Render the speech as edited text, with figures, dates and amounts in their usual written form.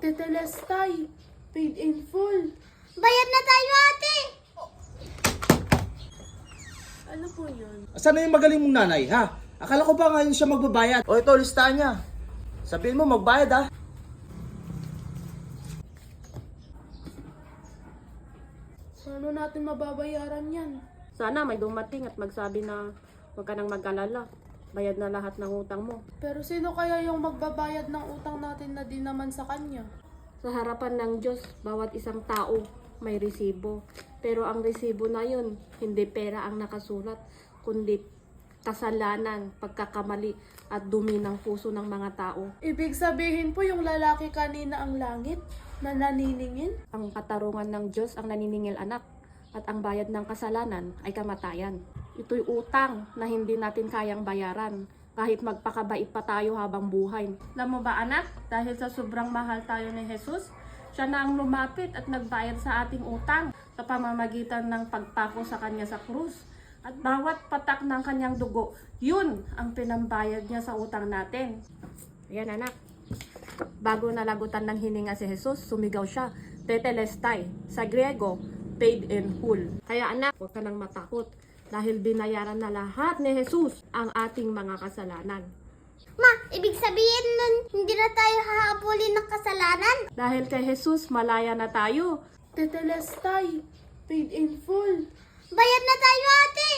Tetelestay, paid in full. Bayad na tayo, ate! Ano po yun? Saan na yung magaling mong nanay, ha? Akala ko ba ngayon siya magbabayad? O ito, listahan niya. Sabihin mo, magbayad, ha? Paano natin mababayaran yan? Sana may dumating at magsabi na huwag ka nang mag-alala. Bayad na lahat ng utang mo. Pero sino kaya yung magbabayad ng utang natin na di naman sa kanya? Sa harapan ng Diyos, bawat isang tao may resibo. Pero ang resibo na yun, hindi pera ang nakasulat, kundi kasalanan, pagkakamali at dumi ng puso ng mga tao. Ibig sabihin po yung lalaki kanina ang langit na naniningil? Ang katarungan ng Diyos ang naniningil anak at ang bayad ng kasalanan ay kamatayan. Ito'y utang na hindi natin kayang bayaran kahit magpakabait pa tayo habang buhay. Alam mo ba anak, dahil sa sobrang mahal tayo ni Jesus, siya na ang lumapit at nagbayad sa ating utang sa pamamagitan ng pagpako sa kanya sa krus. At bawat patak ng kanyang dugo, yun ang pinambayad niya sa utang natin. Ayan anak, bago nalagutan ng hininga si Jesus, sumigaw siya, Tetelestai, sa Griego, paid in full. Kaya anak, huwag ka nang matakot dahil binayaran na lahat ni Jesus ang ating mga kasalanan. Ma, ibig sabihin nun, hindi na tayo hahabulin ng kasalanan? Dahil kay Jesus, malaya na tayo. Tetelestay, paid in full. Bayad na tayo, ate!